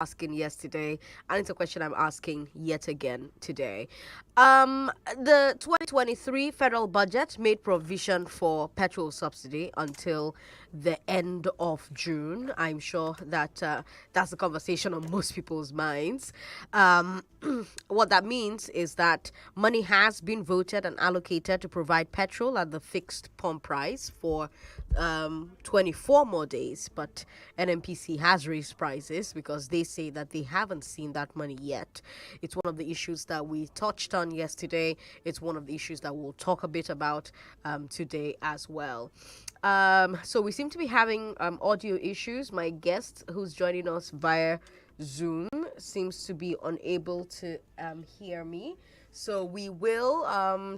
asking yesterday, and it's a question I'm asking yet again today. The 2023 federal budget made provision for petrol subsidy until the end of June. I'm sure that that's the conversation on most people's minds. Um, what that means is that money has been voted and allocated to provide petrol at the fixed pump price for 24 more days, but NMPC has raised prices because they say that they haven't seen that money yet. It's one of the issues that we touched on yesterday. It's one of the issues that we'll talk a bit about today as well. So we seem to be having audio issues. My guest, who's joining us via Zoom, seems to be unable to hear me. So we will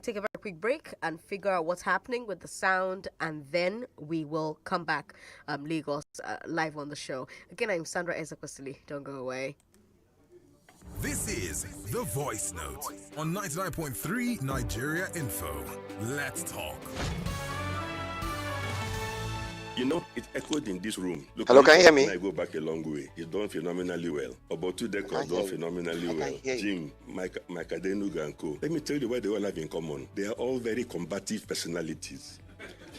take a very quick break and figure out what's happening with the sound, and then we will come back Lagos live on the show. Again, I'm Sandra Ezekwesili. Don't go away. This is The Voice Note on 99.3 Nigeria Info. Let's talk. You know, it echoed in this room. Look, Hello, can you hear me? I go back a long way. He's done phenomenally well. About 2 decades, done phenomenally well. Jim, Mike Adenuga and co. Let me tell you what they all have in common. They are all very combative personalities.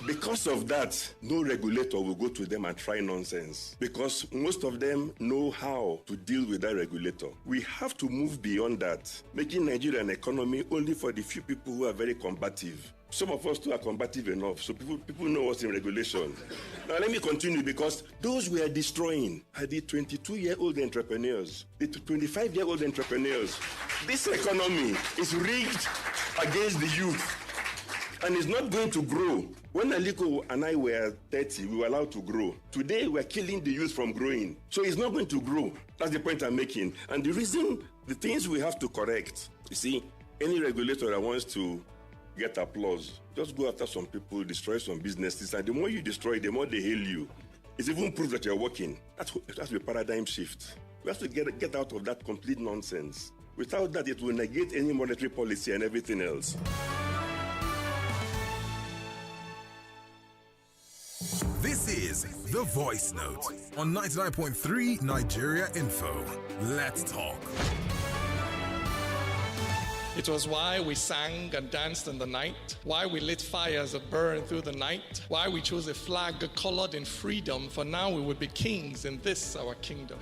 Because of that, no regulator will go to them and try nonsense. Because most of them know how to deal with that regulator. We have to move beyond that, making Nigeria an economy only for the few people who are very combative. Some of us too are combative enough, so people know what's in regulation. Now let me continue, because those we are destroying are the 22-year-old entrepreneurs, the 25-year-old entrepreneurs. This economy is rigged against the youth, and it's not going to grow. When Aliko and I were 30, we were allowed to grow. Today, we're killing the youth from growing. So it's not going to grow. That's the point I'm making. And the reason, the things we have to correct, you see, any regulator that wants to get applause, just go after some people, destroy some businesses, and the more you destroy, the more they hail you. It's even proof that you're working. That's the paradigm shift. We have to get out of that complete nonsense. Without that, it will negate any monetary policy and everything else. This is The Voice Note on 99.3 Nigeria Info. Let's talk. It was why we sang and danced in the night, why we lit fires that burned through the night, why we chose a flag colored in freedom, for now we would be kings in this our kingdom.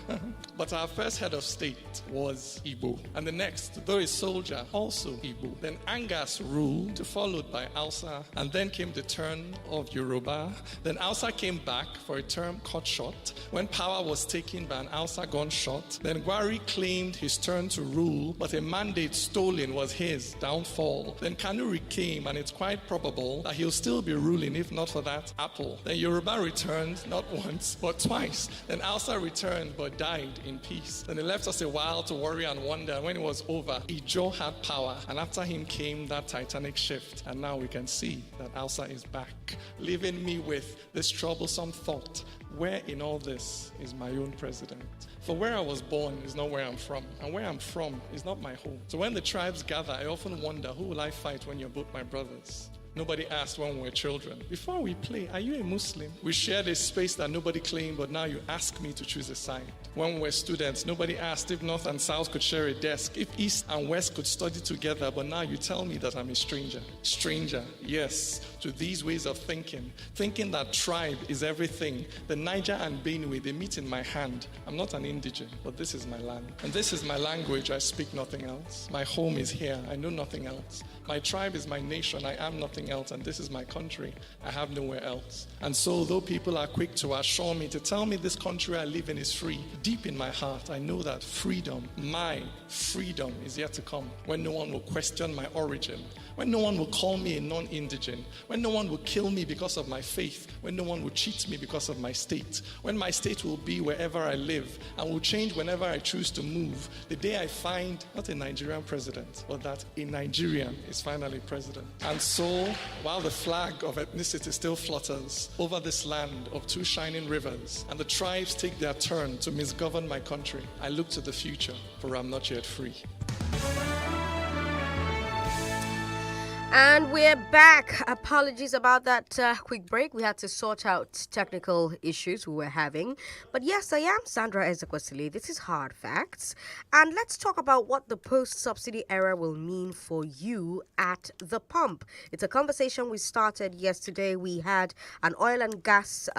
But our first head of state was Igbo, and the next, though a soldier, also Igbo. Then Angas ruled, followed by Hausa, and then came the turn of Yoruba. Then Hausa came back for a term cut short, when power was taken by an Hausa gunshot. Then Gwari claimed his turn to rule, but a mandate stolen was his downfall. Then Kanuri came, and it's quite probable that he'll still be ruling if not for that apple. Then Yoruba returned, not once, but twice. Then Hausa returned, but died in peace. Then they left us a while to worry and wonder, and when it was over, Ijo had power, and after him came that titanic shift, and now we can see that Hausa is back, leaving me with this troublesome thought: where in all this is my own president? For where I was born is not where I'm from, and where I'm from is not my home. So when the tribes gather, I often wonder, who will I fight when you're both my brothers? Nobody asked when we were children, before we play, are you a Muslim? We shared a space that nobody claimed, but now you ask me to choose a side. When we were students, nobody asked if North and South could share a desk, if East and West could study together, but now you tell me that I'm a stranger. Stranger, yes, to these ways of thinking that tribe is everything. The Niger and Benue, they meet in my hand. I'm not an indigent, but this is my land. And this is my language, I speak nothing else. My home is here, I know nothing else. My tribe is my nation, I am nothing else, and this is my country, I have nowhere else. And so, though people are quick to assure me, to tell me this country I live in is free, deep in my heart, I know that freedom, my freedom, is yet to come, when no one will question my origin, when no one will call me a non-indigent, when no one will kill me because of my faith, when no one will cheat me because of my state, when my state will be wherever I live and will change whenever I choose to move, the day I find not a Nigerian president, but that a Nigerian is finally president. And so, while the flag of ethnicity still flutters over this land of two shining rivers, and the tribes take their turn to misgovern my country, I look to the future, for I'm not yet free. And we're back. Apologies about that quick break. We had to sort out technical issues we were having. But yes, I am Sandra Ezekwesili. This is Hard Facts. And let's talk about what the post-subsidy era will mean for you at the pump. It's a conversation we started yesterday. We had an oil and gas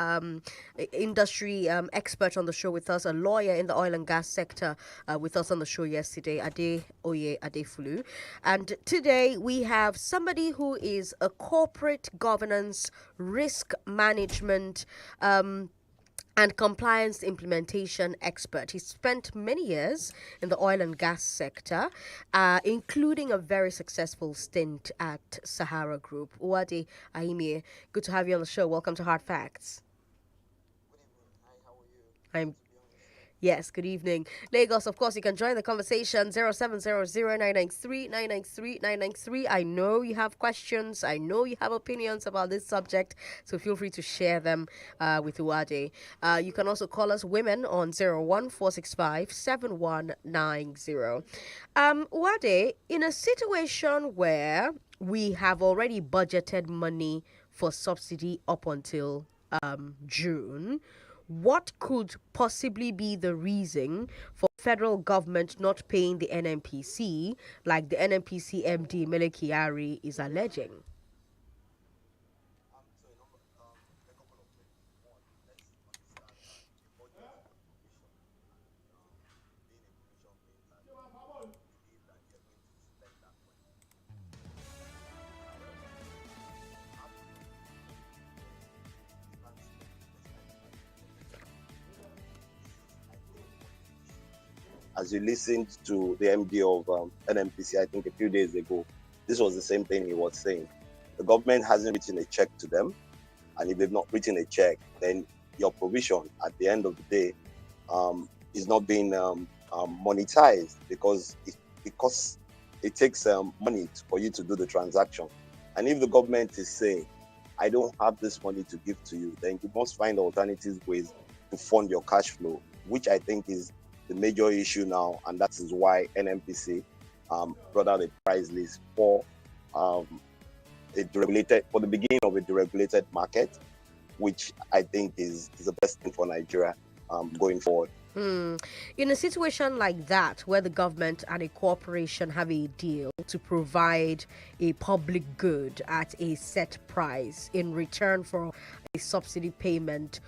industry expert on the show with us, a lawyer in the oil and gas sector with us on the show yesterday, Ade Oye Adefulu. And today we have somebody who is a corporate governance, risk management, and compliance implementation expert. He spent many years in the oil and gas sector, including a very successful stint at Sahara Group. Uwade Ahimie, good to have you on the show. Welcome to Hard Facts. I'm Yes, good evening. Lagos, of course, you can join the conversation 0700-993-993-993. I know you have questions. I know you have opinions about this subject, so feel free to share them with Uwade. You can also call us women on 01465-7190. Uwade, in a situation where we have already budgeted money for subsidy up until June, what could possibly be the reason for federal government not paying the NNPC like the NNPC MD Mele Kyari is alleging? As you listened to the MD of NNPC, I think a few days ago, this was the same thing he was saying. The government hasn't written a check to them, and if they've not written a check, then your provision at the end of the day is not being monetized because it takes money for you to do the transaction. And if the government is saying, I don't have this money to give to you, then you must find alternative ways to fund your cash flow, which I think is the major issue now, and that is why NNPC brought out a price list for the beginning of a deregulated market, which I think is the best thing for Nigeria going forward. In a situation like that, where the government and a corporation have a deal to provide a public good at a set price in return for a subsidy payment,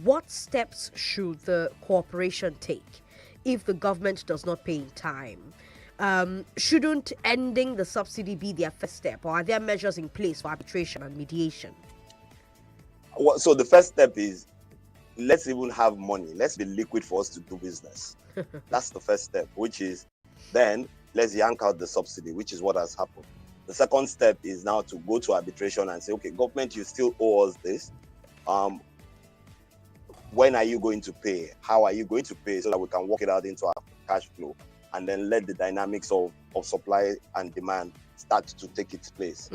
what steps should the corporation take if the government does not pay in time? Shouldn't ending the subsidy be their first step, or are there measures in place for arbitration and mediation? Well, so the first step is, let's even have money. Let's be liquid for us to do business. That's the first step, which is then let's yank out the subsidy, which is what has happened. The second step is now to go to arbitration and say, okay, government, you still owe us this. When are you going to pay? How are you going to pay so that we can work it out into our cash flow, and then let the dynamics of supply and demand start to take its place.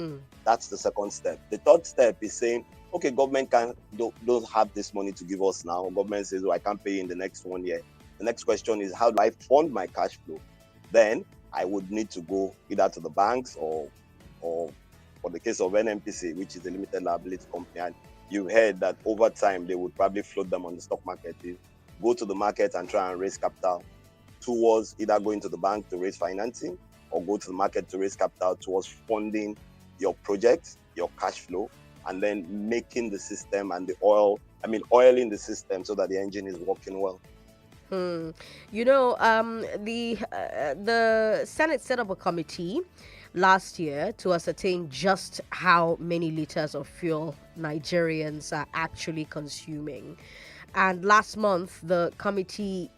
That's the second step. The third step is saying, okay, government don't have this money to give us now. Government says, I can't pay in the next 1 year. The next question is, how do I fund my cash flow? Then I would need to go either to the banks or for the case of NNPC, which is a limited liability company. And you've heard that over time, they would probably float them on the stock market. Go to the market and try and raise capital towards either going to the bank to raise financing, or go to the market to raise capital towards funding your project, your cash flow, and then making the system and oiling the system so that the engine is working well. The Senate set up a committee last year to ascertain just how many liters of fuel Nigerians are actually consuming. And last month, the committee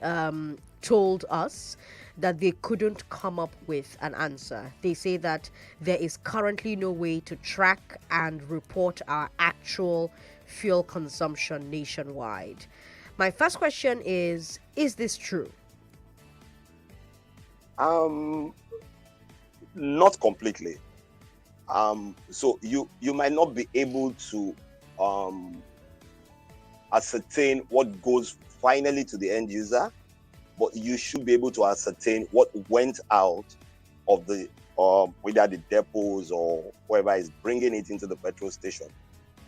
told us that they couldn't come up with an answer. They say that there is currently no way to track and report our actual fuel consumption nationwide. My first question is this true? Not completely. So you might not be able to ascertain what goes finally to the end user, but you should be able to ascertain what went out of the whether the depots or whoever is bringing it into the petrol station.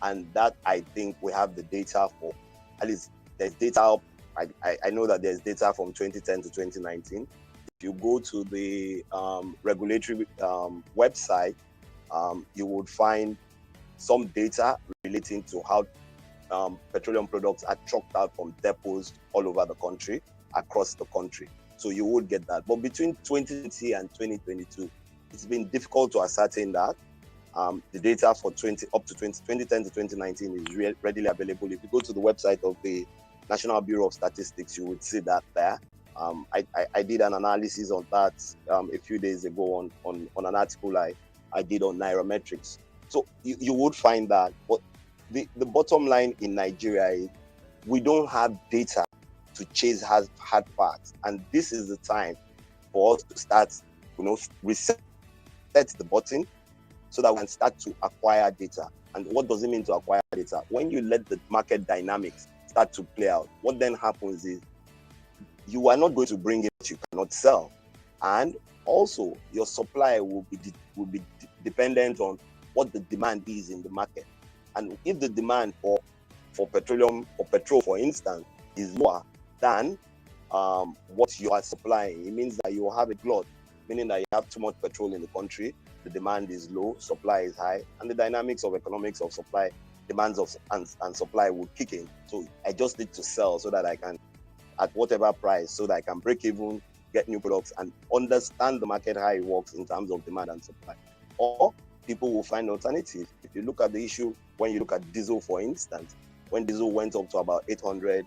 And that, I think we have the data for. At least there's data. I know that there's data from 2010 to 2019. If you go to the regulatory website, you would find some data relating to how petroleum products are trucked out from depots all over the country, across the country. So you would get that. But between 2020 and 2022, it's been difficult to ascertain that. The data for 2010 to 2019 is readily available. If you go to the website of the National Bureau of Statistics, you would see that there. I did an analysis on that a few days ago on an article I did on Nairametrics. So you would find that. But the bottom line in Nigeria is we don't have data to chase hard facts. And this is the time for us to start, reset the button so that we can start to acquire data. And what does it mean to acquire data? When you let the market dynamics start to play out, what then happens is you are not going to bring in what you cannot sell. And also your supply will be dependent on what the demand is in the market. And if the demand for petroleum or petrol, for instance, is lower than what you are supplying, it means that you will have a glut, meaning that you have too much petrol in the country, the demand is low, supply is high, and the dynamics of economics of supply, demands of and supply will kick in. So I just need to sell so that I can, at whatever price, so that I can break even, get new products, and understand the market, how it works in terms of demand and supply. Or people will find alternatives. If you look at the issue, when you look at diesel, for instance, when diesel went up to about 800,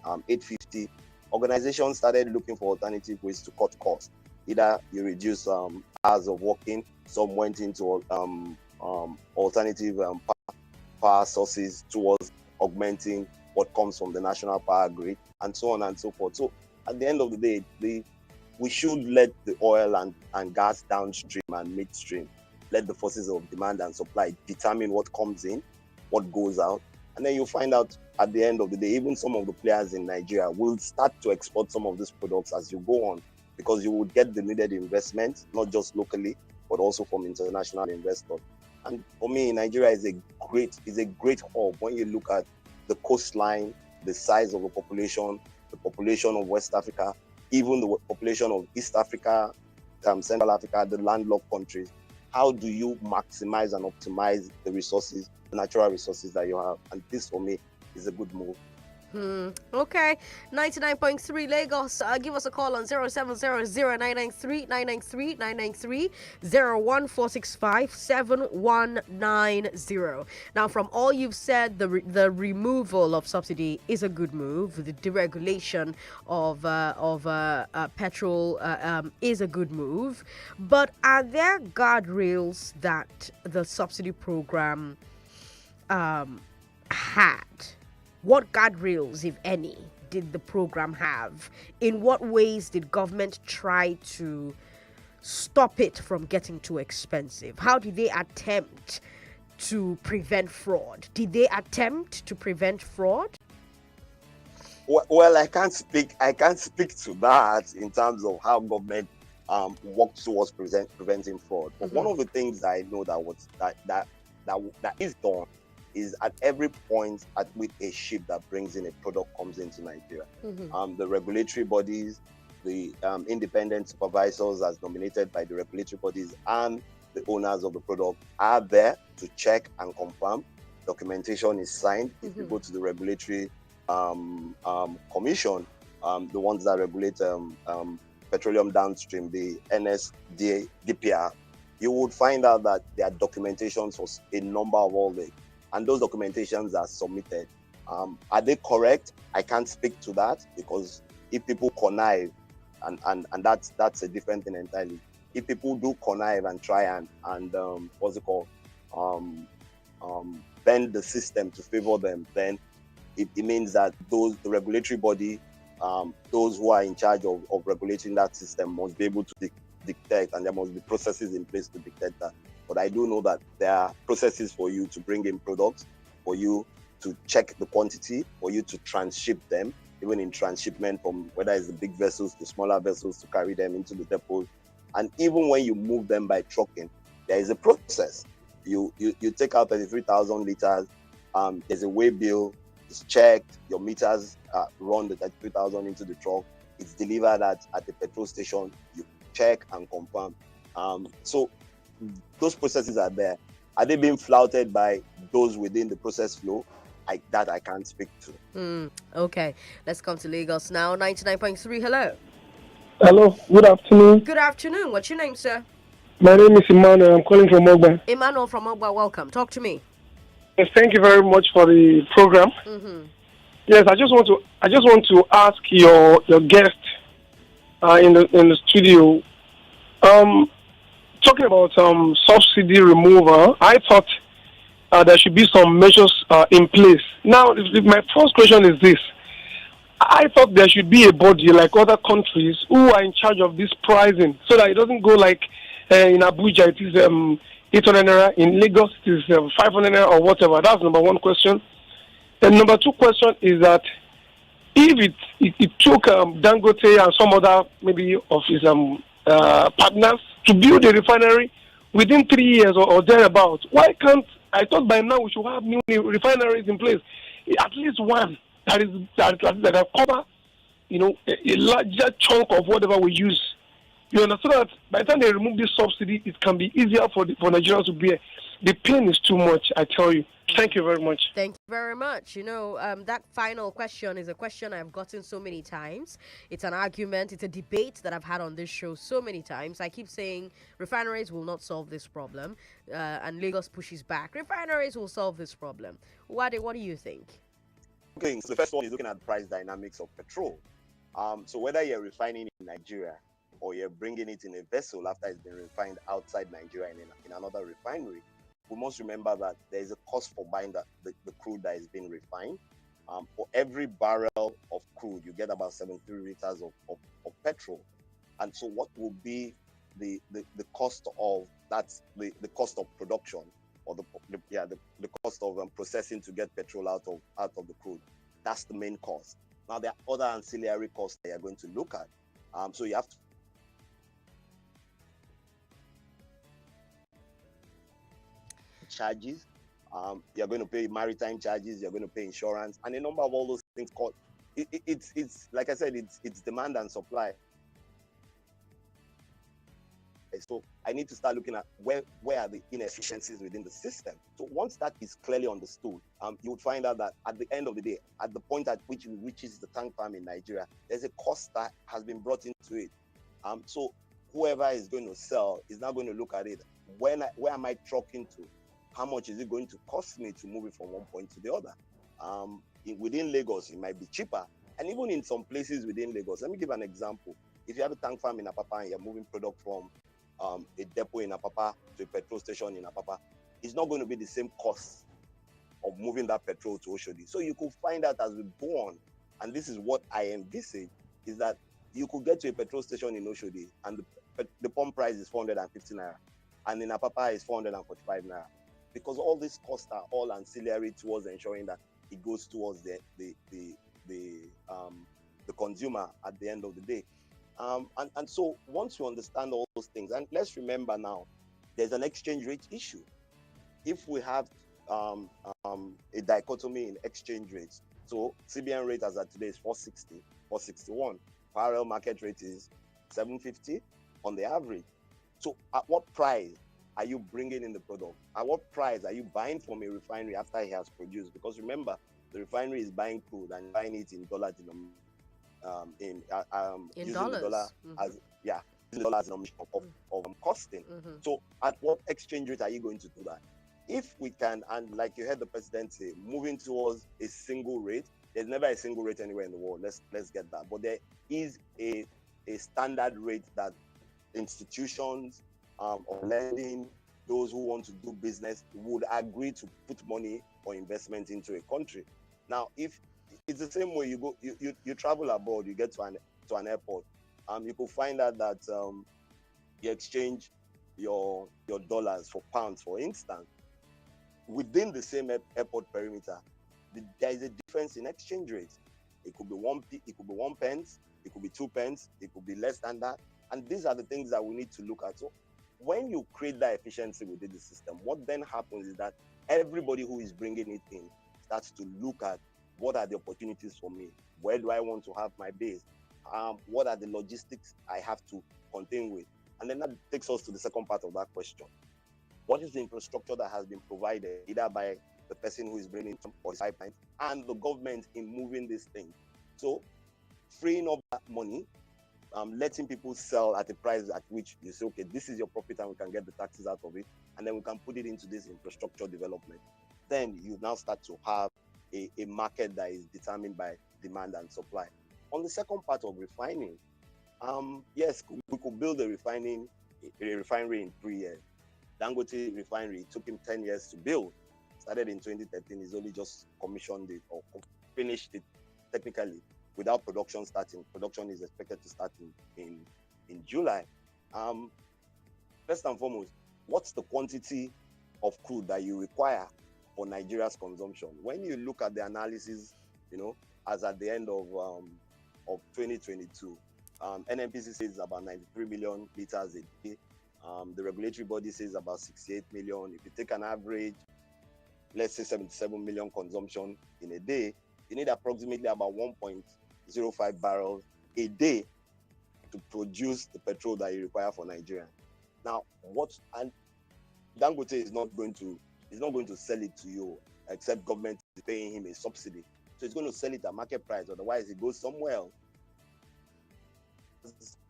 850, organizations started looking for alternative ways to cut costs. Either you reduce hours of working, some went into alternative power sources towards augmenting what comes from the national power grid, and so on and so forth. So at the end of the day, we should let the oil and gas downstream and midstream, let the forces of demand and supply determine what comes in, what goes out. And then you'll find out at the end of the day, even some of the players in Nigeria will start to export some of these products as you go on, because you would get the needed investment, not just locally, but also from international investors. And for me, Nigeria is a great hub. When you look at the coastline, the size of the population of West Africa, even the population of East Africa, Central Africa, the landlocked countries, how do you maximize and optimize the resources, the natural resources that you have? And this, for me, is a good move. Okay. 99.3 Lagos. Give us a call on 0700-993-993-993 01465-7190. Now, from all you've said, the removal of subsidy is a good move. The deregulation of petrol is a good move. But are there guardrails that the subsidy program had? What guardrails, if any, did the program have? In what ways did government try to stop it from getting too expensive? How did they attempt to prevent fraud? Did they attempt to prevent fraud? Well, I can't speak to that in terms of how government worked towards preventing fraud. But one of the things that I know that is done is at every point at which a ship that brings in a product comes into Nigeria. The regulatory bodies, the independent supervisors as nominated by the regulatory bodies, and the owners of the product are there to check and confirm. Documentation is signed. If you go to the regulatory commission, the ones that regulate petroleum downstream, the NSDPR, you would find out that there are documentations for a number of all the, and those documentations are submitted. Are they correct? I can't speak to that, because if people connive, and that's a different thing entirely. If people do connive and try and what's it called, bend the system to favor them, then it means that the regulatory body, those who are in charge of regulating that system must be able to dictate, and there must be processes in place to dictate that. But I do know that there are processes for you to bring in products, for you to check the quantity, for you to transship them, even in transshipment from whether it's the big vessels to smaller vessels to carry them into the depots. And even when you move them by trucking, there is a process. You take out 33,000 liters. There's a weigh bill. It's checked. Your meters run the 33,000 into the truck. It's delivered at the petrol station. You check and confirm. So those processes are there. Are they being flouted by those within the process flow? I can't speak to. Okay, let's come to Lagos now. 99.3. Hello. Hello, good afternoon. Good afternoon. What's your name, sir? My name is Emmanuel. I'm calling from Ogba. Emmanuel from Ogba. Welcome. Talk to me. Yes, thank you very much for the program. Yes, I just want to ask your guest in the studio. Talking about subsidy removal, I thought there should be some measures in place. Now, my first question is this. I thought there should be a body like other countries who are in charge of this pricing, so that it doesn't go like in Abuja, it is 800 naira, in Lagos it is 500 naira or whatever. That's number one question. And number two question is that if it took Dangote and some other maybe of his partners to build a refinery within 3 years or thereabouts, why can't, I thought by now we should have new refineries in place, at least one that cover, a larger chunk of whatever we use. You understand that by the time they remove this subsidy, it can be easier for Nigerians to bear. The pain is too much, I tell you. Thank you very much. Thank you very much. That final question is a question I've gotten so many times. It's an argument, it's a debate that I've had on this show so many times. I keep saying refineries will not solve this problem, and Lagos pushes back. Refineries will solve this problem. What do you think? Okay, so the first one is looking at the price dynamics of petrol. So whether you're refining in Nigeria or you're bringing it in a vessel after it's been refined outside Nigeria in another refinery, we must remember that there is a cost for buying the crude that is being refined. For every barrel of crude, you get about 73 liters of petrol. And so what will be the cost of that's the cost of production, or the cost of processing to get petrol out of the crude? That's the main cost. Now there are other ancillary costs that you're going to look at. So you have to charges. You're going to pay maritime charges. You're going to pay insurance, and a number of all those things. It's like I said, it's demand and supply. So I need to start looking at where are the inefficiencies within the system. So once that is clearly understood, you would find out that at the end of the day, at the point at which it reaches the tank farm in Nigeria, there's a cost that has been brought into it. So whoever is going to sell is now going to look at it. Where am I trucking to? How much is it going to cost me to move it from one point to the other? Within Lagos, it might be cheaper. And even in some places within Lagos, let me give an example. If you have a tank farm in Apapa and you're moving product from a depot in Apapa to a petrol station in Apapa, it's not going to be the same cost of moving that petrol to Oshodi. So you could find out as we go on, and this is what I envisage, is that you could get to a petrol station in Oshodi and the pump price is 450 naira, and in Apapa is 445 naira, because all these costs are all ancillary towards ensuring that it goes towards the consumer at the end of the day. And so once you understand all those things, and let's remember now, there's an exchange rate issue. If we have a dichotomy in exchange rates, so CBN rate as at today is 460, 461. Parallel market rate is 750 on the average. So at what price are you bringing in the product? At what price are you buying from a refinery after it has produced? Because remember, the refinery is buying crude and buying it in dollar denomination. In using dollars. The dollar as using the dollar as an of costing. So at what exchange rate are you going to do that? If we can, and like you heard the president say, moving towards a single rate, there's never a single rate anywhere in the world. Let's get that. But there is a standard rate that institutions of lending, those who want to do business, would agree to put money or investment into a country. Now, if it's the same way you travel abroad, you get to an airport, you could find out that you exchange your dollars for pounds, for instance. Within the same airport perimeter, there is a difference in exchange rates. It could be 1 pence, it could be 2 pence, it could be less than that. And these are the things that we need to look at. So when you create that efficiency within the system, what then happens is that everybody who is bringing it in starts to look at what are the opportunities for me? Where do I want to have my base? What are the logistics I have to contend with? And then that takes us to the second part of that question. What is the infrastructure that has been provided either by the person who is bringing some or pipelines and the government in moving this thing? So freeing up that money, letting people sell at a price at which you say, okay, this is your profit and we can get the taxes out of it, and then we can put it into this infrastructure development. Then you now start to have a market that is determined by demand and supply. On the second part of refining, yes, we could build a refinery in 3 years. Dangote refinery took him 10 years to build. Started in 2013, he's only just commissioned it or finished it technically without production starting. Production is expected to start in July. First and foremost, what's the quantity of crude that you require for Nigeria's consumption? When you look at the analysis, as at the end of 2022, NNPC says about 93 million liters a day. The regulatory body says about 68 million. If you take an average, let's say 77 million consumption in a day, you need approximately about 1.05 barrels a day to produce the petrol that you require for Nigeria. Now, and Dangote is not going to sell it to you except government is paying him a subsidy. So it's going to sell it at market price. Otherwise, it goes somewhere else.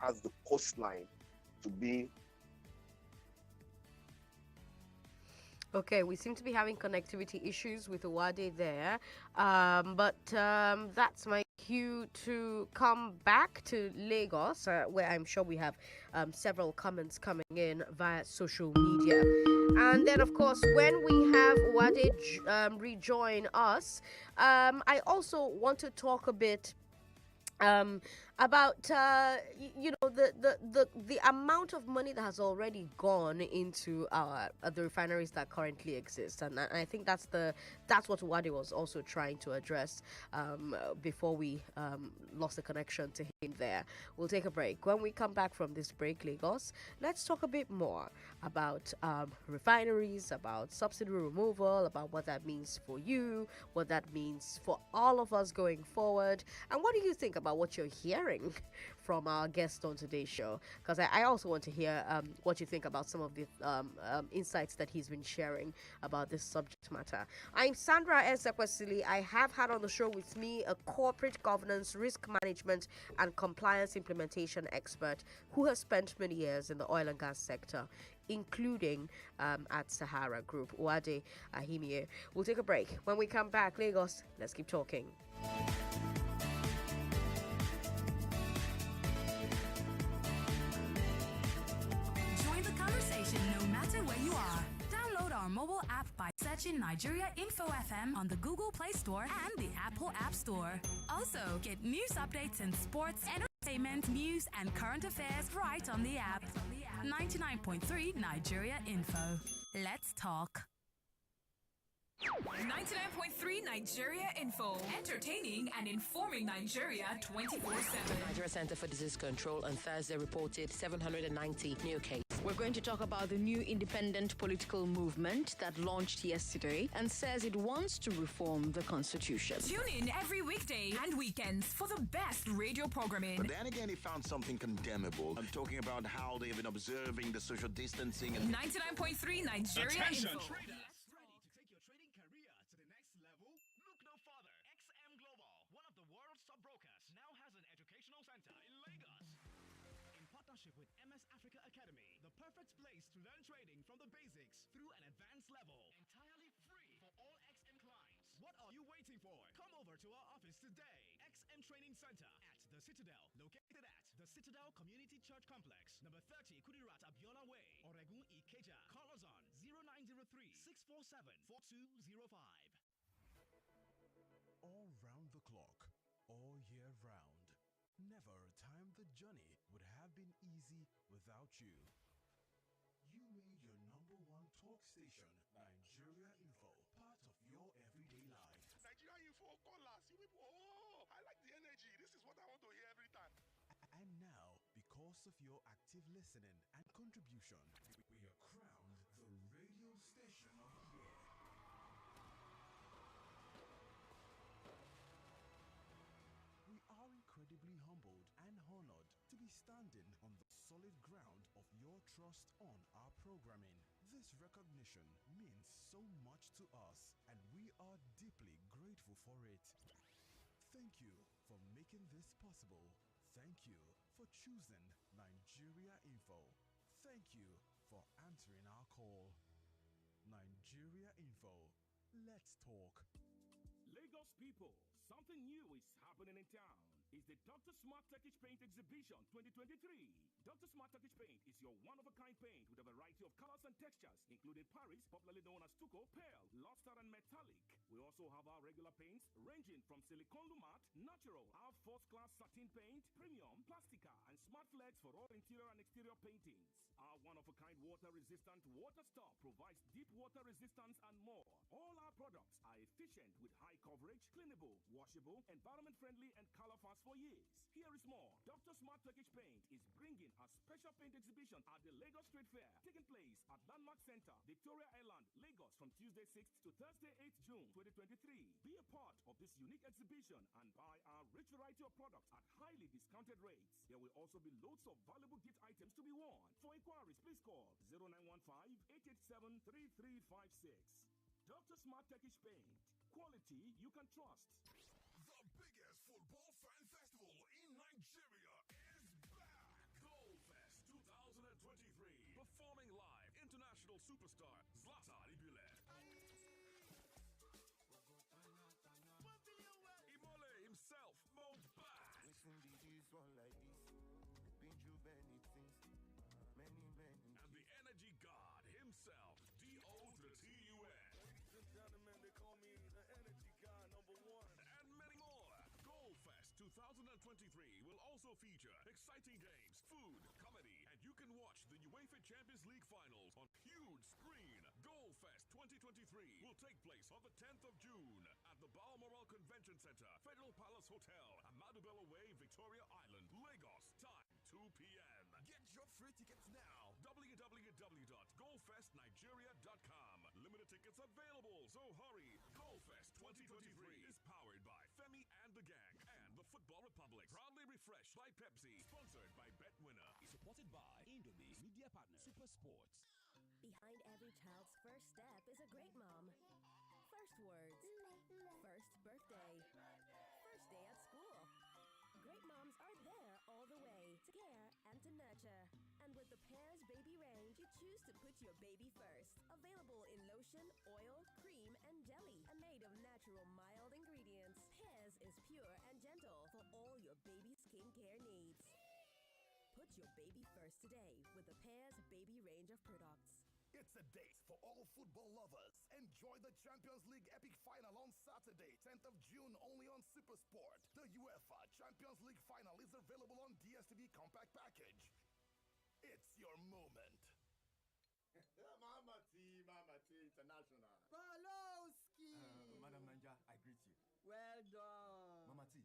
As the coastline to be. Okay, we seem to be having connectivity issues with Uwade there, but that's my cue to come back to Lagos, where I'm sure we have several comments coming in via social media. And then, of course, when we have Uwade rejoin us, I also want to talk a bit about the amount of money that has already gone into the refineries that currently exist, and I think that's what Wadi was also trying to address before we lost the connection to him there. We'll take a break. When we come back from this break, Lagos, let's talk a bit more about refineries, about subsidy removal, about what that means for you, what that means for all of us going forward, and what do you think about what you're hearing from our guest on today's show? Because I also want to hear what you think about some of the insights that he's been sharing about this subject matter. I'm Sandra Ezekwesili. I have had on the show with me a corporate governance, risk management, and compliance implementation expert who has spent many years in the oil and gas sector, including at Sahara Group, Uwade Ahimie. We'll take a break. When we come back, Lagos, let's keep talking. No matter where you are. Download our mobile app by searching Nigeria Info FM on the Google Play Store and the Apple App Store. Also, get news updates in sports, entertainment, news, and current affairs right on the app. 99.3 Nigeria Info. Let's talk. 99.3 Nigeria Info. Entertaining and informing Nigeria 24/7. Nigeria Center for Disease Control on Thursday reported 790 new cases. We're going to talk about the new independent political movement that launched yesterday and says it wants to reform the constitution. Tune in every weekday and weekends for the best radio programming. But then again, he found something condemnable. I'm talking about how they've been observing the social distancing and 99.3 Nigeria Info. With MS Africa Academy, the perfect place to learn trading from the basics through an advanced level. Entirely free for all XM clients. What are you waiting for? Come over to our office today. XM Training Center at The Citadel, located at the Citadel Community Church Complex, number 30 Kudirat Abiola Way, Oregun Ikeja. Call us on 0903-647-4205. All round the clock, all year round. Never a time the journey would have been easy without you. You made your number one talk station, Nigeria Info, part of your everyday life. Nigeria Info, call us. You people, I like the energy. This is what I want to hear every time. And now, because because of your active listening and contribution, we are crowned the radio station of the year. We are incredibly humbled and honored to be standing on the solid ground of your trust on our programming. This recognition means so much to us, and we are deeply grateful for it. Thank you for making this possible. Thank you for choosing Nigeria Info. Thank you for answering our call. Nigeria Info. Let's talk. Lagos people, something new is happening in town. It's the Dr. Smart Turkish Paint Exhibition 2023. Dr. Smart Turkish Paint is your one-of-a-kind paint with a variety of colors and textures, including Paris, popularly known as Stucco, Pearl, Luster, and Metallic. We also have our regular paints ranging from Silicone Lumat, Natural, our first-class satin paint, Premium, Plastica, and Smart Flex for all interior and exterior paintings. Our one-of-a-kind water-resistant water stop provides deep water resistance and more. All our products are efficient with high coverage, cleanable, washable, environment-friendly, and color-fast for years. Here is more. Dr. Smart Turkish Paint is bringing a special paint exhibition at the Lagos Trade Fair, taking place at Landmark Center, Victoria Island, Lagos, from Tuesday 6th to Thursday 8th June 2023. Be a part of this unique exhibition and buy our rich variety of products at highly discounted rates. There will also be loads of valuable gift items to be won. For inquiries, please call 0915-887-3356. Dr. Smart Turkish Paint. Quality you can trust. The biggest football fan festival in Nigeria is back. Goalfest 2023. Performing live, international superstar Zlatan Imole himself, Mo Bad. Listen to this one like this. Been through many things. Many. And the energy god himself, D.O. to the T-U-N. Ladies and gentlemen, they call me the energy god #1. And many more. Goalfest 2023 will also feature exciting games, food, comedy, and you can watch the UEFA Champions League finals on huge screen. Goalfest 2023 will take place on the 10th of June at the Balmoral Convention Center, Federal Palace Hotel, Ahmadu Bello Way, Victoria Island, Lagos. Time 2 p.m. Get your free tickets now. www.goalfestnigeria.com. Limited tickets available, so hurry. Goalfest 2023 is powered by Femi and the Gang and the Football Republic. Proudly refreshed by Pepsi. Sponsored by BetWinner. Supported by Indomie, media partner, Super Sports. Behind every child's first step is a great mom. First words. First birthday. First day at school. Great moms are there all the way to care and to nurture. And with the Pears Baby range, you choose to put your baby first. Available in lotion, oil, cream, and jelly. And made of natural, mild ingredients. Pears is pure and gentle for all your baby skincare needs. Put your baby first today with the Pears Baby range of products. It's a date for all football lovers. Enjoy the Champions League epic final on Saturday, 10th of June, only on Supersport. The UEFA Champions League final is available on DSTV Compact Package. It's your moment. Mama T International. Paloski! Madam Nanja, I greet you. Well done. Mama T,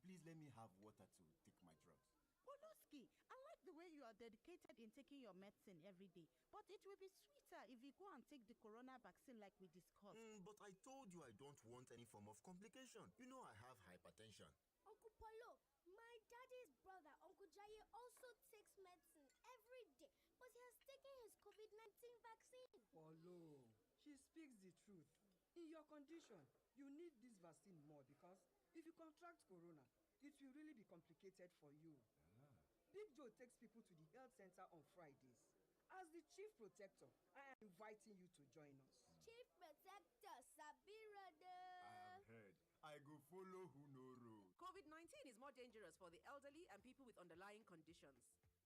please let me have water to take my drugs. Poloski, I like the way you are dedicated in taking your medicine every day. But it will be sweeter if you go and take the corona vaccine like we discussed. But I told you I don't want any form of complication. You know I have hypertension. Uncle Polo, my daddy's brother, Uncle Jaye, also takes medicine every day. But he has taken his COVID-19 vaccine. Polo, she speaks the truth. In your condition, you need this vaccine more because if you contract corona, it will really be complicated for you. Big Joe takes people to the health center on Fridays. As the chief protector, I am inviting you to join us. Chief protector, Sabirada. I have heard. I go follow who no road. COVID-19 is more dangerous for the elderly and people with underlying conditions.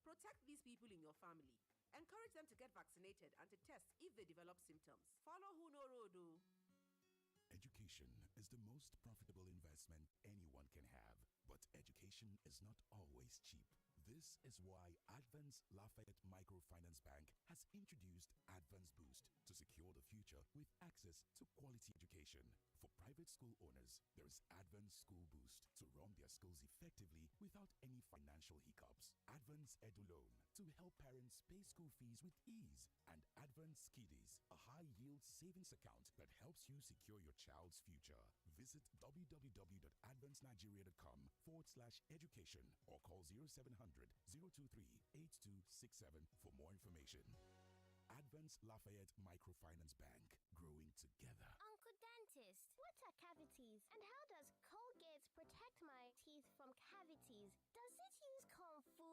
Protect these people in your family. Encourage them to get vaccinated and to test if they develop symptoms. Follow who no road. Education is the most profitable investment anyone can have. But education is not always cheap. This is why Advance Lafayette Microfinance Bank has introduced Advance Boost to secure the future with access to quality education. For private school owners, there is Advance School Boost to run their schools effectively without any financial hiccups. Advance Edu Loan to help parents pay school fees with ease. And Advance Kiddies, a high-yield savings account that helps you secure your child's future. Visit www.advancenigeria.com/education or call 0700 023 8267 for more information. Advance Lafayette Microfinance Bank, growing together. Uncle Dentist, what are cavities? And how does Colgate protect my teeth from cavities? Does it use Kung Fu?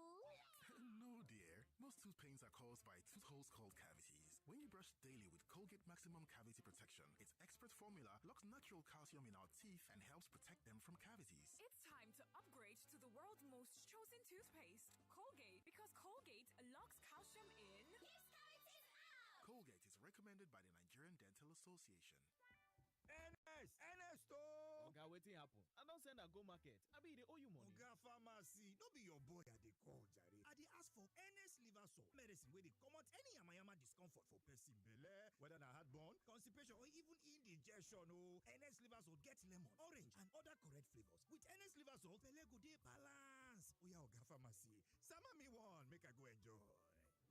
No, dear. Most tooth pains are caused by tooth holes called cavities. When you brush daily with Colgate Maximum Cavity Protection, its expert formula locks natural calcium in our teeth and helps protect them from cavities. It's time to upgrade to the world's most chosen toothpaste, Colgate, because Colgate locks calcium in. Keeps cavities out! Colgate is recommended by the Nigerian Dental Association. NS Oga, wetin happen? I don send am go market. Abi e dey owe you money. Oga pharmacy, no be your boy I dey call jare. I dey ask for NS liver salt, medicine wey dey comot any yamayama discomfort for person belle, whether na heartburn, constipation or even indigestion o. NS liver salt get lemon, orange and other correct flavors. With NS liver salt, belle go dey balance. Oya Oga pharmacy, sama me one make I go enjoy.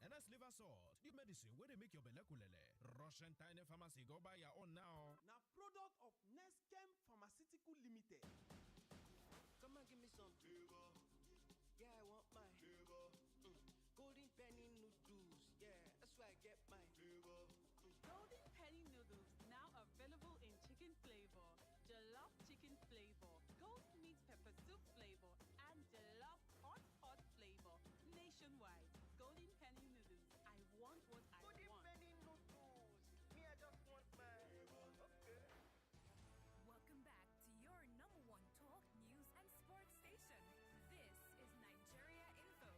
NS liver salt, the medicine wey dey make your belle kulele. Rush enter any pharmacy go buy your own now. Now, product of Nescam Pharmaceutical Limited. Come and give me some flavor. Yeah, I want my flavor. Golden penny noodles. Yeah, that's where I get my flavor. Golden penny noodles now available in chicken flavor, jollof chicken flavor, goat meat pepper soup flavor, and jollof hot flavor nationwide. Golden penny noodles. I want what I want. Golden penny noodles. Me, I just want my flavor. Okay. Welcome back to your number one talk, news, and sports station. This is Nigeria Info.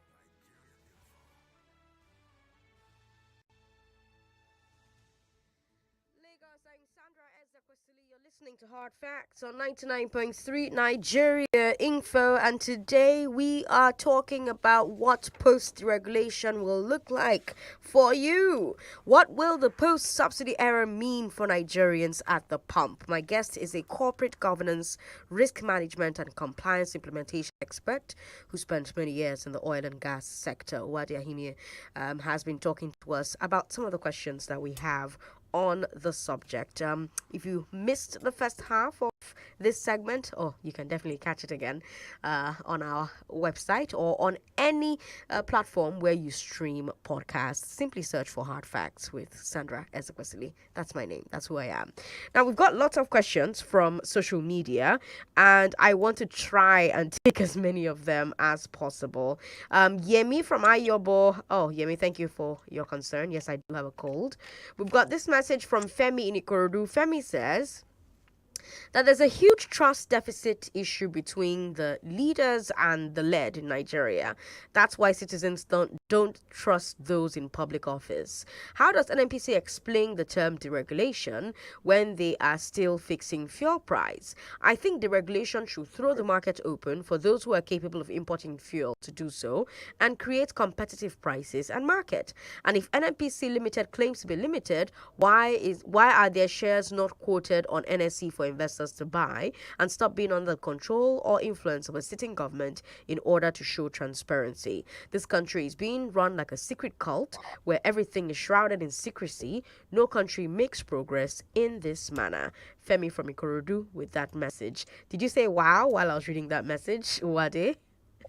Lagos, I'm Sandra Ezekwesili. You're listening to Hard Facts on 99.3 Nigeria Info, and today we are talking about what post-regulation will look like for you. What will the post-subsidy era mean for Nigerians at the pump? My guest is a corporate governance, risk management, and compliance implementation expert who spent many years in the oil and gas sector. Wadi Ahimie has been talking to us about some of the questions that we have on the subject. If you missed the first half of this segment, you can definitely catch it again on our website or on any platform where you stream podcasts. Simply search for Hard Facts with Sandra Ezekwesili. That's my name. That's who I am. Now, we've got lots of questions from social media, and I want to try and take as many of them as possible. Yemi from Ayobo. Oh, Yemi, thank you for your concern. Yes, I do have a cold. We've got this message from Femi in Ikorodu. Femi says that there's a huge trust deficit issue between the leaders and the led in Nigeria. That's why citizens don't trust those in public office. How does NNPC explain the term deregulation when they are still fixing fuel price? I think deregulation should throw the market open for those who are capable of importing fuel to do so and create competitive prices and market. And if NNPC Limited claims to be limited, why are their shares not quoted on NSE for investors to buy and stop being under the control or influence of a sitting government in order to show transparency? This country is being run like a secret cult where everything is shrouded in secrecy. No country makes progress in this manner. Femi from Ikorodu with that message. Did you say wow while I was reading that message, Wade?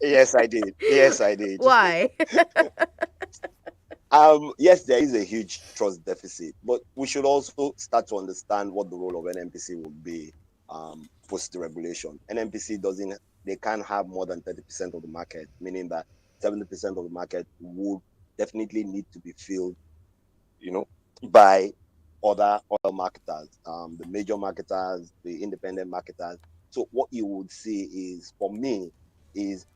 Yes, I did. Yes, I did. Why? Yes, there is a huge trust deficit, but we should also start to understand what the role of NNPC will be post the regulation. They can't have more than 30% of the market, meaning that 70% of the market would definitely need to be filled, by other marketers, the major marketers, the independent marketers. So what you would see is, for me, is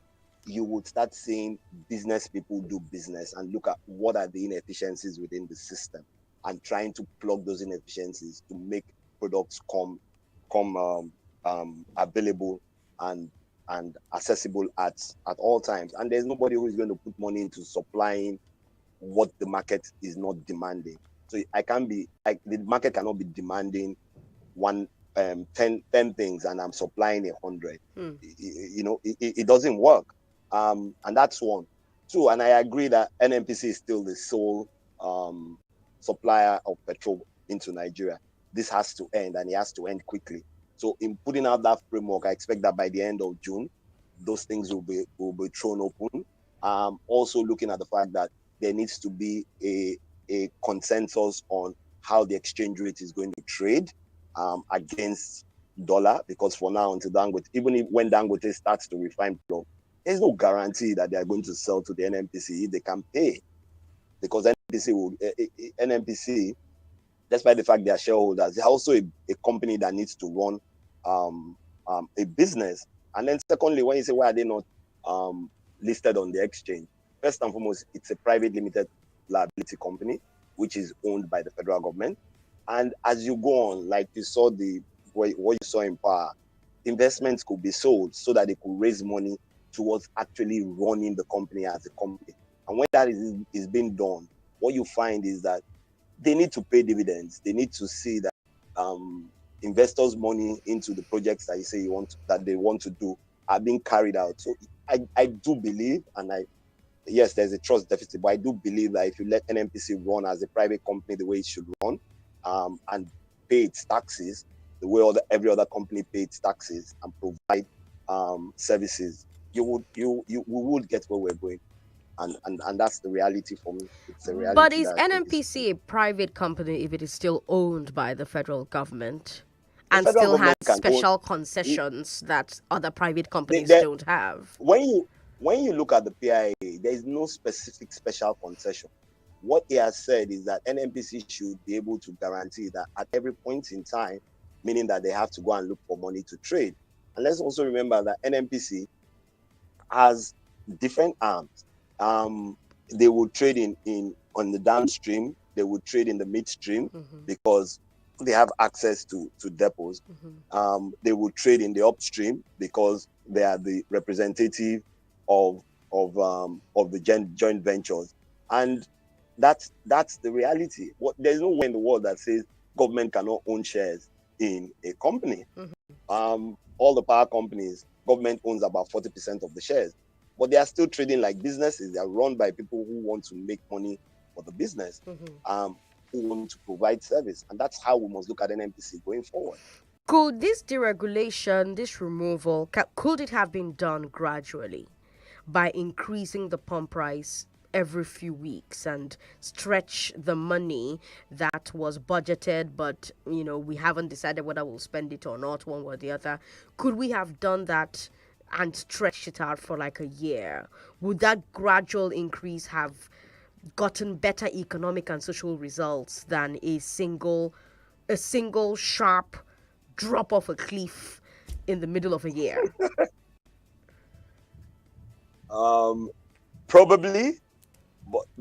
you would start seeing business people do business and look at what are the inefficiencies within the system and trying to plug those inefficiencies to make products come available and and accessible at all times. And there's nobody who is going to put money into supplying what the market is not demanding. So I can't be like the market cannot be demanding 10 things and I'm supplying 100. It doesn't work. And that's one. Two, and I agree that NNPC is still the sole supplier of petrol into Nigeria. This has to end, and it has to end quickly. So in putting out that framework, I expect that by the end of June, those things will be thrown open. Also looking at the fact that there needs to be a consensus on how the exchange rate is going to trade against dollar, because for now, until Dangote, when Dangote starts to refine petrol, there's no guarantee that they are going to sell to the NNPC if they can pay, because NNPC, despite the fact they are shareholders, they're also a company that needs to run a business. And then secondly, when you say why are they not listed on the exchange, first and foremost, it's a private limited liability company which is owned by the federal government. And as you go on, like you saw what you saw in Power, investments could be sold so that they could raise money towards actually running the company as a company. And when that is being done, what you find is that they need to pay dividends. They need to see that investors' money into the projects that you say that they want to do are being carried out. So I do believe, and yes, there's a trust deficit, but I do believe that if you let NNPC run as a private company the way it should run, and pay its taxes the way every other company pays its taxes and provide services, we would get where we're going. And that's the reality for me. It's a reality. But is NNPC a private company if it is still owned by the federal government and still has special concessions that other private companies don't have? When you look at the PIA, there is no specific special concession. What he has said is that NNPC should be able to guarantee that at every point in time, meaning that they have to go and look for money to trade. And let's also remember that NNPC has different arms. They will trade on the downstream, they will trade in the midstream because they have access to depots. They will trade in the upstream because they are the representative of the joint ventures. And that's the reality. There's no way in the world that says government cannot own shares in a company. All the power companies, government owns about 40% of the shares, but they are still trading like businesses. They are run by people who want to make money for the business, who want to provide service, and that's how we must look at NNPC going forward. Could this deregulation, this removal, could it have been done gradually by increasing the pump price every few weeks and stretch the money that was budgeted, but we haven't decided whether we'll spend it or not, one way or the other? Could we have done that and stretched it out for like a year? Would that gradual increase have gotten better economic and social results than a single sharp drop off a cliff in the middle of a year? Probably,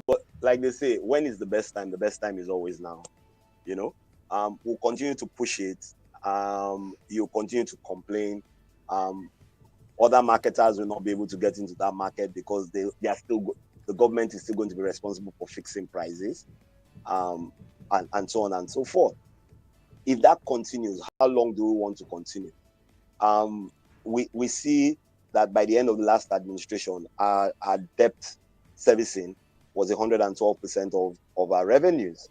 but like they say, when is the best time? The best time is always now. We'll continue to push it. You'll continue to complain. Other marketers will not be able to get into that market because they are still the government is still going to be responsible for fixing prices, and so on and so forth. If that continues, how long do we want to continue? We see that by the end of the last administration, our debt servicing was 112% of our revenues.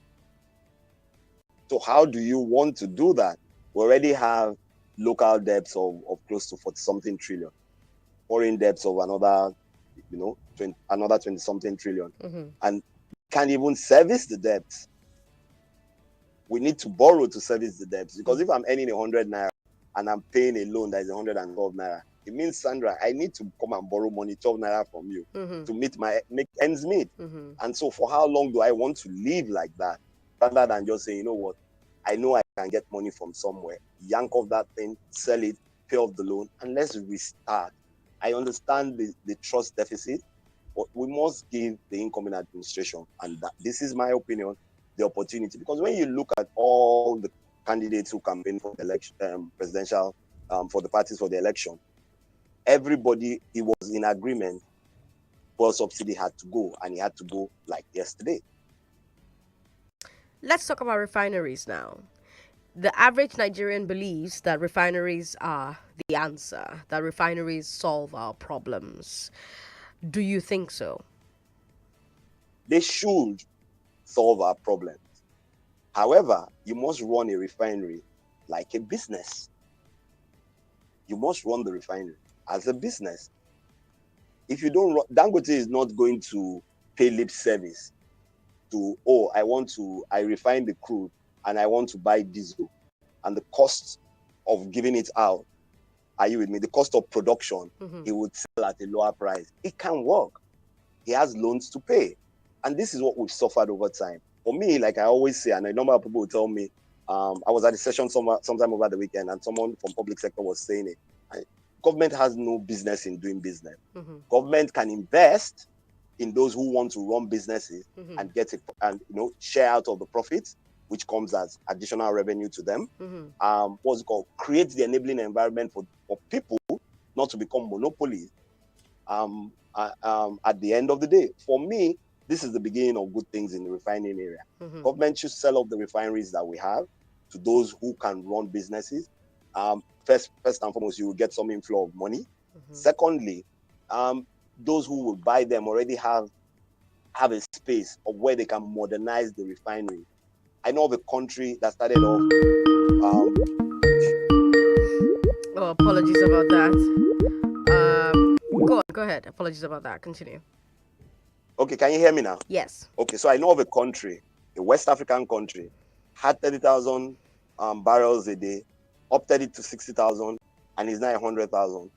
So how do you want to do that? We already have local debts of close to 40-something trillion, foreign debts of another 20-something trillion, and can't even service the debts. We need to borrow to service the debts, because if I'm earning 100 naira and I'm paying a loan that is 112 naira, it means, Sandra, I need to come and borrow money, 12 naira from you to make ends meet. And so for how long do I want to live like that, rather than just saying, you know what, I know I can get money from somewhere, yank off that thing, sell it, pay off the loan, and let's restart. I understand the trust deficit, but we must give the incoming administration, and this is my opinion, the opportunity. Because when you look at all the candidates who campaign for the election, presidential, for the parties for the election, everybody, it was in agreement. Post-subsidy had to go, and it had to go like yesterday. Let's talk about refineries now. The average Nigerian believes that refineries are the answer, that refineries solve our problems. Do you think so? They should solve our problems. However, you must run a refinery like a business. You must run the refinery as a business. If you don't run, Dangote is not going to pay lip service to, I refine the crude and I want to buy diesel. And the cost of giving it out, are you with me? The cost of production, he would sell at a lower price. It can work. He has loans to pay. And this is what we've suffered over time. For me, like I always say, and a number of people will tell me, I was at a session sometime over the weekend, and someone from public sector was saying it. Government has no business in doing business. Government can invest in those who want to run businesses and get it, and share out of the profits, which comes as additional revenue to them. What's it called? Create the enabling environment for people not to become monopolies. At the end of the day, for me, this is the beginning of good things in the refining area. Government should sell off the refineries that we have to those who can run businesses. First and foremost, you will get some inflow of money. Secondly, those who will buy them already have a space of where they can modernize the refinery. I know of a country that started off. Apologies about that. Go ahead. Apologies about that. Continue. Okay, can you hear me now? Yes. Okay, so I know of a country, a West African country, had 30,000 barrels a day, upped it to 60,000, and is now 100,000.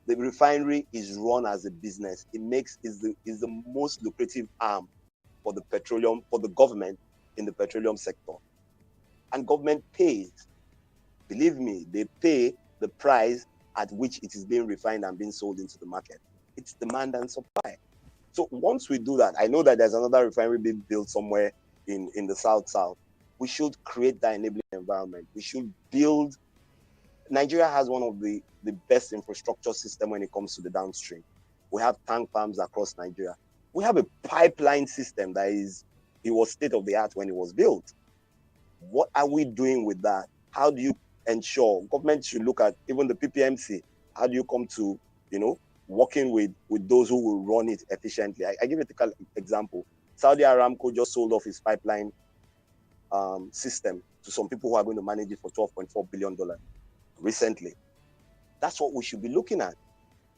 The refinery is run as a business. Is the most lucrative arm for the government in the petroleum sector. And government pays. Believe me, they pay the price at which it is being refined and being sold into the market. It's demand and supply. So once we do that, I know that there's another refinery being built somewhere in the south. We should create that enabling environment. We should build. Nigeria has one of the best infrastructure system when it comes to the downstream. We have tank farms across Nigeria. We have a pipeline system it was state of the art when it was built. What are we doing with that? How do you ensure? Government should look at even the PPMC. How do you come to, working with those who will run it efficiently? I give a typical example. Saudi Aramco just sold off its pipeline system to some people who are going to manage it for $12.4 billion recently. That's what we should be looking at.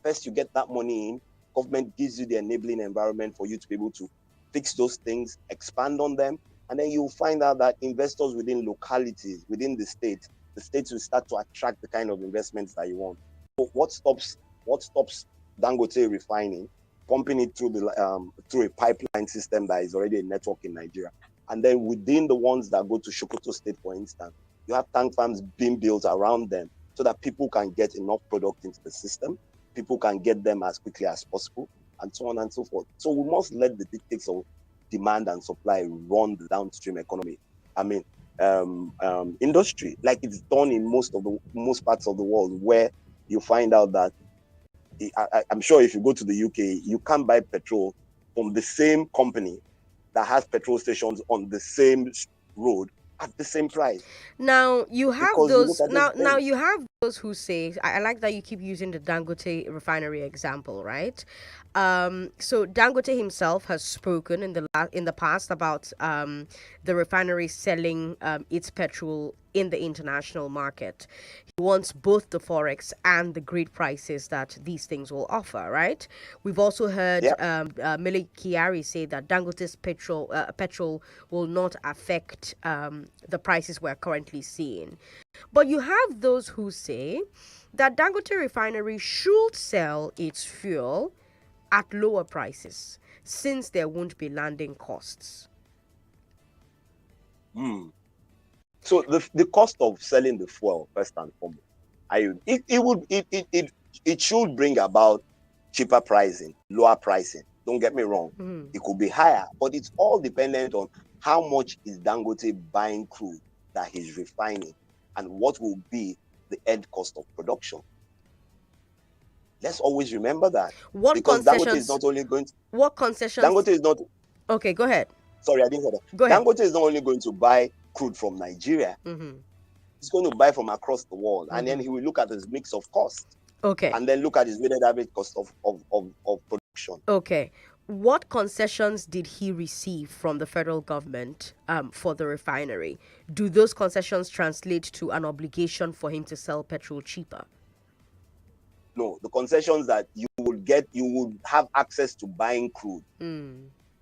First, you get that money in. Government gives you the enabling environment for you to be able to fix those things, expand on them, and then you'll find out that investors within localities, within the states will start to attract the kind of investments that you want. But what stops Dangote refining, pumping it through a pipeline system that is already a network in Nigeria? And then within the ones that go to Sokoto State, for instance, you have tank farms being built around them so that people can get enough product into the system, people can get them as quickly as possible, and so on and so forth. So we must let the dictates of demand and supply run the downstream economy. I mean, industry, like it's done in most parts of the world, where you find out that I'm sure if you go to the UK, you can't buy petrol from the same company that has petrol stations on the same road at the same price. Now you have you have those who say, I like that you keep using the Dangote refinery example, right? So Dangote himself has spoken in the past about the refinery selling its petrol in the international market. He wants both the forex and the grid prices that these things will offer, right? We've also heard Mele Kyari say that Dangote's petrol will not affect the prices we're currently seeing. But you have those who say that Dangote refinery should sell its fuel at lower prices since there won't be landing costs. So the cost of selling the fuel, first and foremost, it should bring about cheaper pricing, lower pricing. Don't get me wrong. It could be higher, but it's all dependent on how much is Dangote buying crude that he's refining and what will be the end cost of production. Let's always remember that. What because Dangote concessions? is not only going to. What concessions? Dangote is not. Okay, go ahead. Sorry, I didn't hear that. Go ahead. Dangote is not only going to buy crude from Nigeria. He's going to buy from across the world, and then he will look at his mix of cost. Okay. And then look at his weighted average cost of production. Okay. What concessions did he receive from the federal government for the refinery? Do those concessions translate to an obligation for him to sell petrol cheaper? No, the concessions that you would have access to buying crude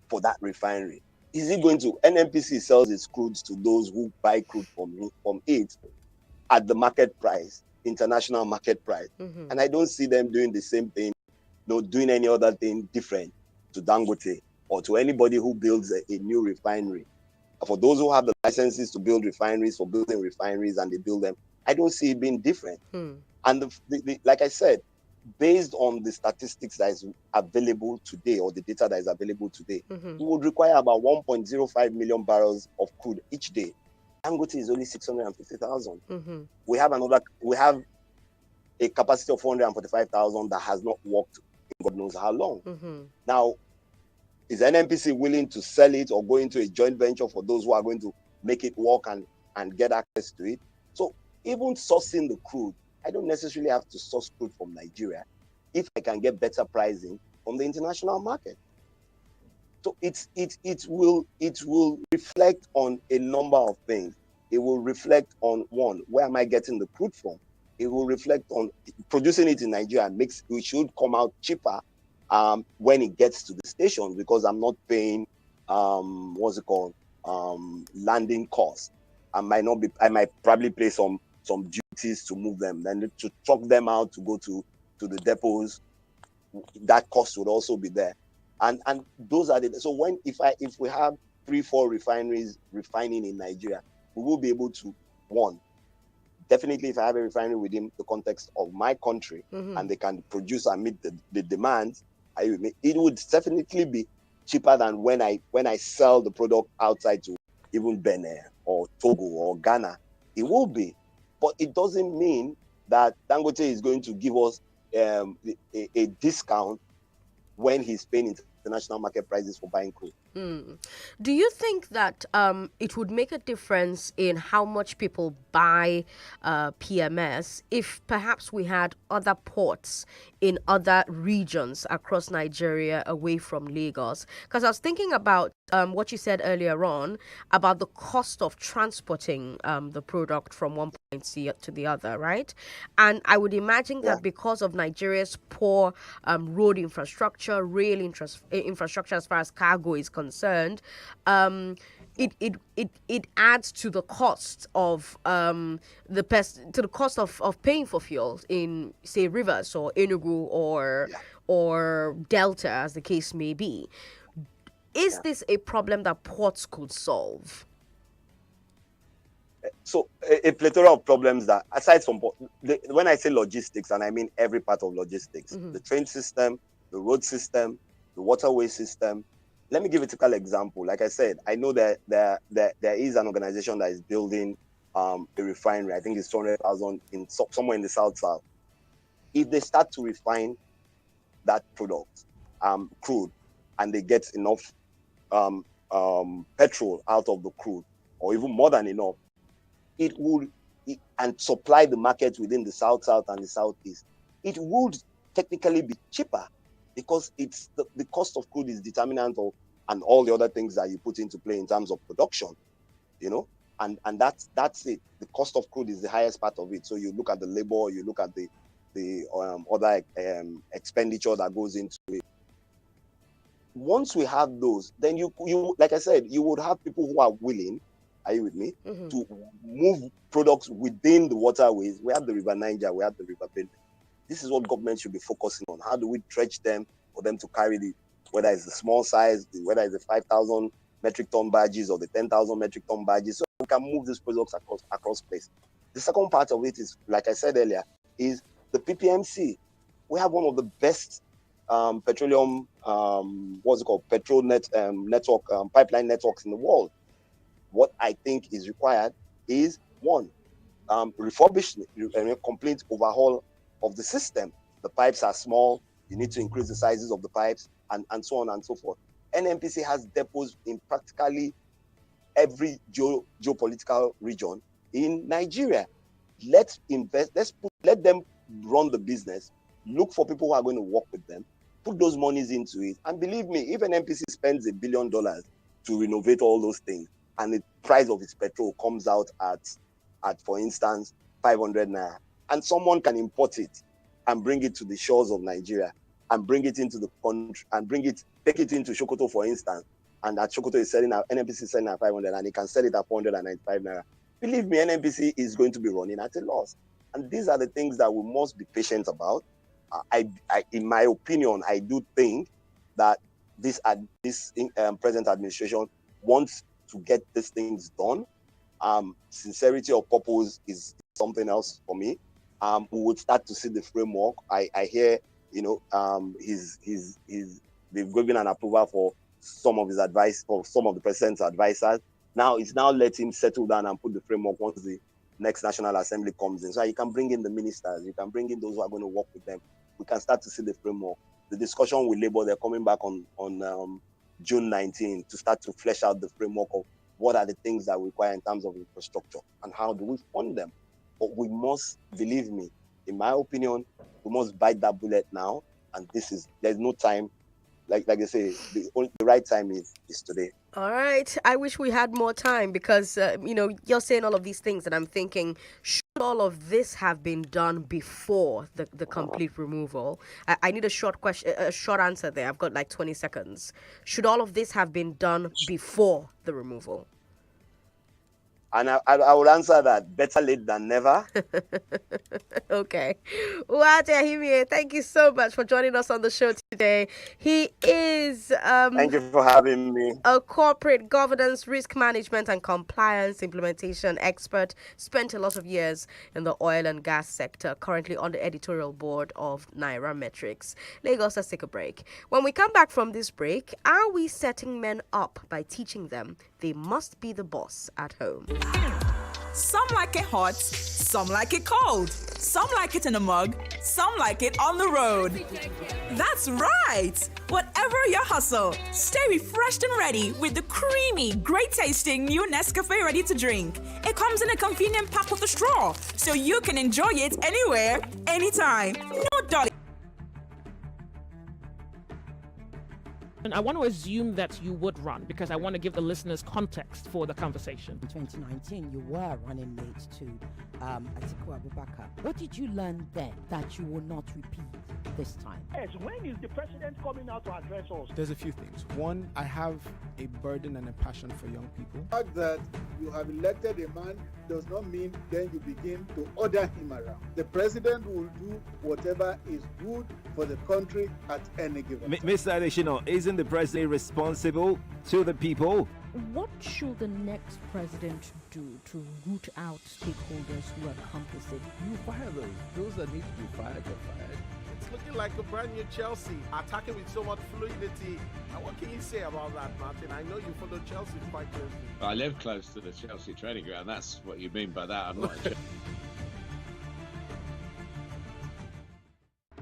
for that refinery. Is it going to? NNPC sells its crude to those who buy crude from it at the market price, international market price. And I don't see them doing the same thing, doing any other thing different to Dangote or to anybody who builds a new refinery. For those who have the licenses to build refineries, for building refineries, and they build them, I don't see it being different. And like I said, based on the statistics that is available today, or the data that is available today, we would require about 1.05 million barrels of crude each day. Dangote is only 650,000. We have a capacity of 445,000 that has not worked in God knows how long. Now, is NNPC willing to sell it or go into a joint venture for those who are going to make it work and get access to it? So even sourcing the crude, I don't necessarily have to source crude from Nigeria if I can get better pricing from the international market. So it will reflect on a number of things. It will reflect on, one, where am I getting the crude from? It will reflect on producing it in Nigeria. It should come out cheaper when it gets to the station, because I'm not paying landing costs. I might probably pay some duties to move them, then to truck them out to go to the depots. That cost would also be there, and those are so if we have 3-4 refineries refining in Nigeria, we will be able to, one, definitely, if I have a refinery within the context of my country and they can produce and meet the demands, it would definitely be cheaper than when I sell the product outside to even Benin or Togo or Ghana. It will be, but it doesn't mean that Dangote is going to give us a discount when he's paying international market prices for buying crude. Do you think that it would make a difference in how much people buy PMS if perhaps we had other ports in other regions across Nigeria away from Lagos? Because I was thinking about what you said earlier on about the cost of transporting the product from one point to the other, right? And I would imagine that because of Nigeria's poor road infrastructure, rail infrastructure as far as cargo is concerned, it adds to the cost of the cost of paying for fuel in, say, Rivers or Enugu or Delta, as the case may be. Is this a problem that ports could solve? So a plethora of problems that, aside from when I say logistics, and I mean every part of logistics, the train system, the road system, the waterway system. Let me give a typical example. Like I said, I know that there is an organization that is building a refinery. I think it's 200,000 somewhere in the south. If they start to refine that product, crude, and they get enough petrol out of the crude, or even more than enough, it would and supply the market within the south and the southeast. It would technically be cheaper, because it's the cost of crude is determinant of, and all the other things that you put into play in terms of production, and that's it. The cost of crude is the highest part of it. So you look at the labor, you look at the other expenditure that goes into it. Once we have those, then you like I said, you would have people who are willing, are you with me, to move products within the waterways. We have the River Niger, we have the River Benue. This is what government should be focusing on. How do we dredge them for them to carry whether it's the small size, whether it's the 5,000 metric ton barges or the 10,000 metric ton barges, so we can move these products across place. The second part of it is, like I said earlier, is the PPMC. We have one of the best petroleum, petrol network, pipeline networks in the world. What I think is required is, one, refurbishment, complete overhaul of the system. the pipes are small, you need to increase the sizes of the pipes, and so on and so forth. NNPC has depots in practically every geopolitical region in Nigeria. Let's invest, let them run the business, look for people who are going to work with them, put those monies into it. And believe me, if an NPC spends $1 billion to renovate all those things, and the price of its petrol comes out at for instance, 500 naira, and someone can import it and bring it to the shores of Nigeria and bring it into the country and take it into Sokoto, for instance, and that Sokoto is selling at NNPC selling at 500 and it can sell it at 495 naira. Believe me, NNPC is going to be running at a loss. And these are the things that we must be patient about. In my opinion, I do think that this present administration wants to get these things done. Sincerity of purpose is something else for me. We would start to see the framework. I hear, they've given an approval for some of his advice, for some of the president's advisors. Now it's now let him settle down and put the framework once the next National Assembly comes in. So you can bring in the ministers, you can bring in those who are going to work with them. We can start to see the framework. The discussion with Labour, they're coming back on June 19 to start to flesh out the framework of what are the things that we require in terms of infrastructure and how do we fund them. But we must, believe me, in my opinion, we must bite that bullet now. And there's no time. Like I say, the right time is today. All right. I wish we had more time because, you're saying all of these things and I'm thinking, should all of this have been done before the complete removal? I need a short answer there. I've got like 20 seconds. Should all of this have been done before the removal? And I will answer that better late than never. Okay. Uwajahimie, thank you so much for joining us on the show today. He is thank you for having me. A corporate governance, risk management and compliance implementation expert. Spent a lot of years in the oil and gas sector, currently on the editorial board of Nairametrics. Lagos, let's take a break. When we come back from this break, are we setting men up by teaching them they must be the boss at home? Some like it hot, some like it cold, some like it in a mug, some like it on the road. That's right! Whatever your hustle, stay refreshed and ready with the creamy, great-tasting new Nescafe Ready to Drink. It comes in a convenient pack with a straw, so you can enjoy it anywhere, anytime. No doggy. And I want to assume that you would run because I want to give the listeners context for the conversation. In 2019, you were running mate to Atiku Abubakar. What did you learn then that you will not repeat this time? Yes, when is the president coming out to address us? There's a few things. One, I have a burden and a passion for young people. The fact that you have elected a man does not mean then you begin to order him around. The president will do whatever is good for the country at any given time. Mr. Adeshino, isn't the president responsible to the people? What should the next president do to root out stakeholders who are complicit? You fire those that need to be fired are fired. It's looking like a brand new Chelsea, attacking with so much fluidity. And what can you say about that, Martin? I know you follow Chelsea quite closely. I live close to the Chelsea training ground. That's what you mean by that. I'm not.